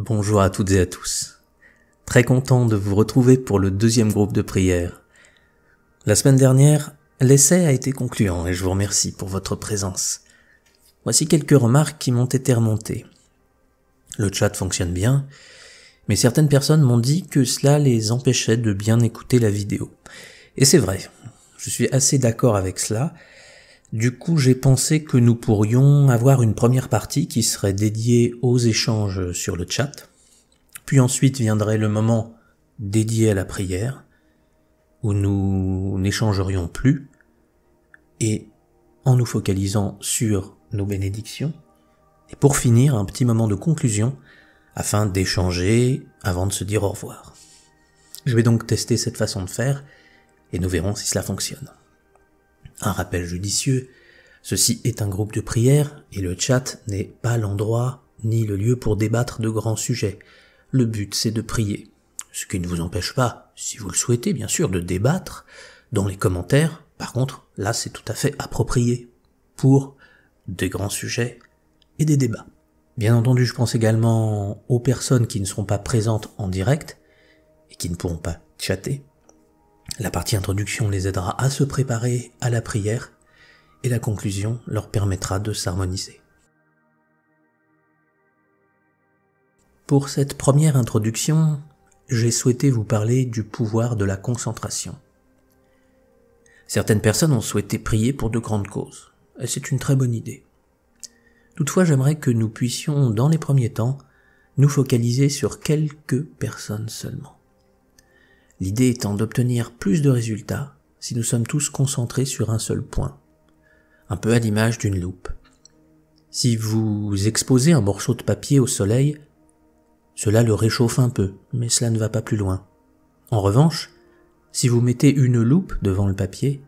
Bonjour à toutes et à tous. Très content de vous retrouver pour le deuxième groupe de prière. La semaine dernière, l'essai a été concluant et je vous remercie pour votre présence. Voici quelques remarques qui m'ont été remontées. Le chat fonctionne bien, mais certaines personnes m'ont dit que cela les empêchait de bien écouter la vidéo. Et c'est vrai, je suis assez d'accord avec cela. Du coup, j'ai pensé que nous pourrions avoir une première partie qui serait dédiée aux échanges sur le chat. Puis ensuite viendrait le moment dédié à la prière, où nous n'échangerions plus, et en nous focalisant sur nos bénédictions. Et pour finir, un petit moment de conclusion, afin d'échanger avant de se dire au revoir. Je vais donc tester cette façon de faire, et nous verrons si cela fonctionne. Un rappel judicieux, ceci est un groupe de prière, et le chat n'est pas l'endroit ni le lieu pour débattre de grands sujets. Le but, c'est de prier. Ce qui ne vous empêche pas, si vous le souhaitez, bien sûr, de débattre dans les commentaires. Par contre, là, c'est tout à fait approprié pour des grands sujets et des débats. Bien entendu, je pense également aux personnes qui ne seront pas présentes en direct et qui ne pourront pas chatter. La partie introduction les aidera à se préparer à la prière et la conclusion leur permettra de s'harmoniser. Pour cette première introduction, j'ai souhaité vous parler du pouvoir de la concentration. Certaines personnes ont souhaité prier pour de grandes causes, et c'est une très bonne idée. Toutefois, j'aimerais que nous puissions, dans les premiers temps, nous focaliser sur quelques personnes seulement. L'idée étant d'obtenir plus de résultats si nous sommes tous concentrés sur un seul point, un peu à l'image d'une loupe. Si vous exposez un morceau de papier au soleil, cela le réchauffe un peu, mais cela ne va pas plus loin. En revanche, si vous mettez une loupe devant le papier,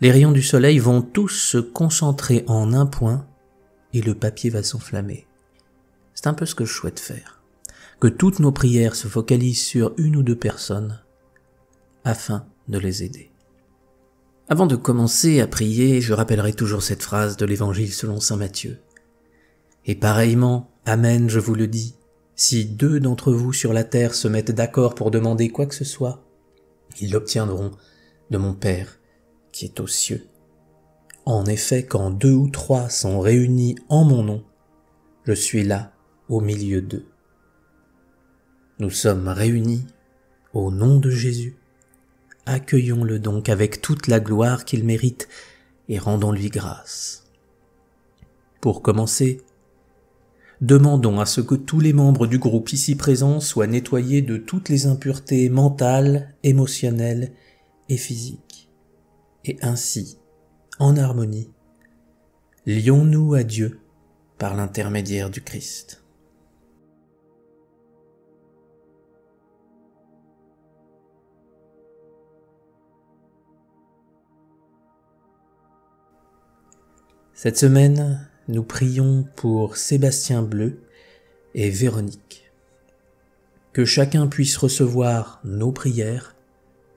les rayons du soleil vont tous se concentrer en un point et le papier va s'enflammer. C'est un peu ce que je souhaite faire. Que toutes nos prières se focalisent sur une ou deux personnes afin de les aider. Avant de commencer à prier, je rappellerai toujours cette phrase de l'Évangile selon saint Matthieu. Et pareillement, Amen, je vous le dis, si deux d'entre vous sur la terre se mettent d'accord pour demander quoi que ce soit, ils l'obtiendront de mon Père qui est aux cieux. En effet, quand 2 ou 3 sont réunis en mon nom, je suis là au milieu d'eux. Nous sommes réunis au nom de Jésus. Accueillons-le donc avec toute la gloire qu'il mérite et rendons-lui grâce. Pour commencer, demandons à ce que tous les membres du groupe ici présents soient nettoyés de toutes les impuretés mentales, émotionnelles et physiques. Et ainsi, en harmonie, lions-nous à Dieu par l'intermédiaire du Christ. Cette semaine, nous prions pour Sébastien Bleu et Véronique. Que chacun puisse recevoir nos prières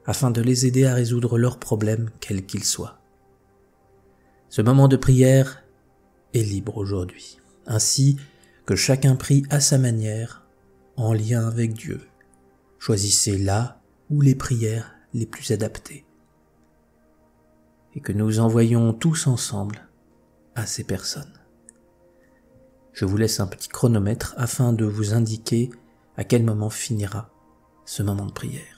afin de les aider à résoudre leurs problèmes, quels qu'ils soient. Ce moment de prière est libre aujourd'hui, ainsi que chacun prie à sa manière, en lien avec Dieu. Choisissez là où les prières les plus adaptées. Et que nous envoyons tous ensemble à ces personnes. Je vous laisse un petit chronomètre afin de vous indiquer à quel moment finira ce moment de prière.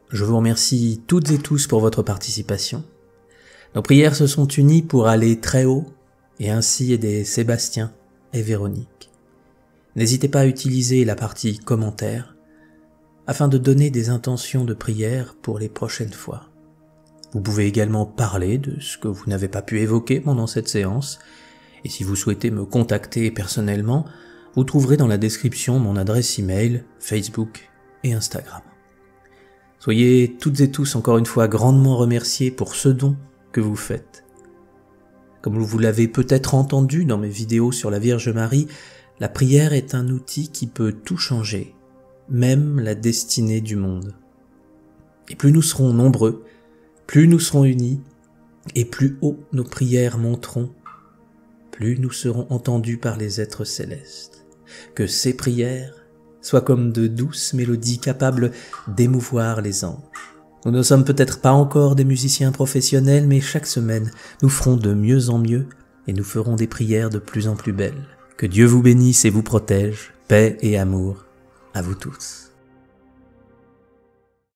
Je vous remercie toutes et tous pour votre participation. Nos prières se sont unies pour aller très haut et ainsi aider Sébastien et Véronique. N'hésitez pas à utiliser la partie commentaires afin de donner des intentions de prière pour les prochaines fois. Vous pouvez également parler de ce que vous n'avez pas pu évoquer pendant cette séance, et si vous souhaitez me contacter personnellement, vous trouverez dans la description mon adresse email, Facebook et Instagram. Soyez toutes et tous encore une fois grandement remerciés pour ce don que vous faites. Comme vous l'avez peut-être entendu dans mes vidéos sur la Vierge Marie, la prière est un outil qui peut tout changer, même la destinée du monde. Et plus nous serons nombreux, plus nous serons unis, et plus haut nos prières monteront, plus nous serons entendus par les êtres célestes. Que ces prières soient comme de douces mélodies capables d'émouvoir les anges. Nous ne sommes peut-être pas encore des musiciens professionnels, mais chaque semaine, nous ferons de mieux en mieux et nous ferons des prières de plus en plus belles. Que Dieu vous bénisse et vous protège, paix et amour à vous tous.